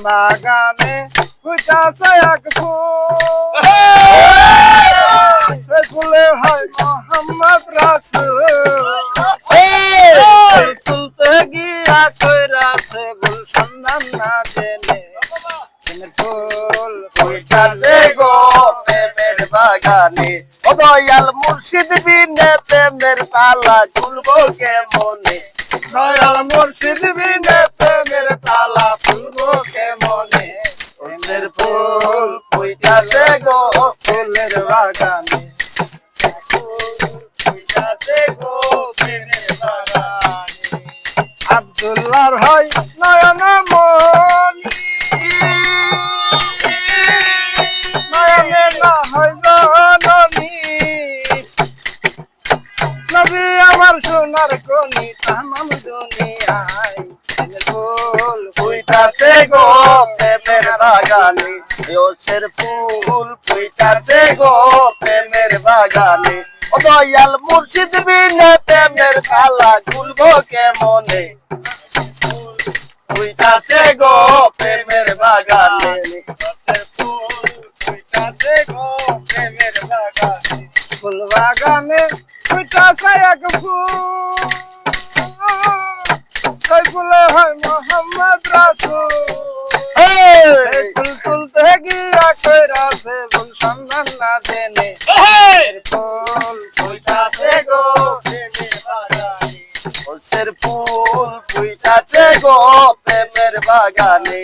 বাগানে ফুটাছে এক ফুল, সে ফুলে হয় মোহাম্মদ রাসূল। তুলতে গিয়া কইরাছে ভুল সন্ধান না জেনে, ফুল ফুটাছে গো প্রেমের বাগানে। ও দয়াল মুর্শিদ বিনে প্রেমের তালা খুলবো কেমনে, দয়াল মুর্শিদ বিনে প্রেমের তালা খুলবো কেমনে। প্রেমের ফুল ফুটাছে গো ফুলের বাগানে, ফুটাছে গো প্রেমের বাগানে। আব্দুল্লাহর হয় নয়ন মনি, নয়নে না হয় জননী, নবী আমার সোনার কনি তামাম দুনিয়ায়। ফুল ফুটাছে গো প্রেমের বাগানে, ইয়সের ফুল ফুটাছে গো প্রেমের বাগানে। ও দয়াল মুর্শিদ বিনে প্রেমের তালা খুলবো কেমনে, ফুটাছে গো প্রেমের বাগানে। ফুল ফুটাছে গো প্রেমের বাগানে, ফুল বাগানে ফুটাছে এক ফুল, সেই ফুলে হয় মোহাম্মদ রাসূল। এই ফুল তুলতে গিয়া কইরাছে ভুল সন্ধান না জেনে, ফুল ফুটাছে গো প্রেমের বাগানে, ওসের ফুল ফুটাছে গো প্রেমের বাগানে।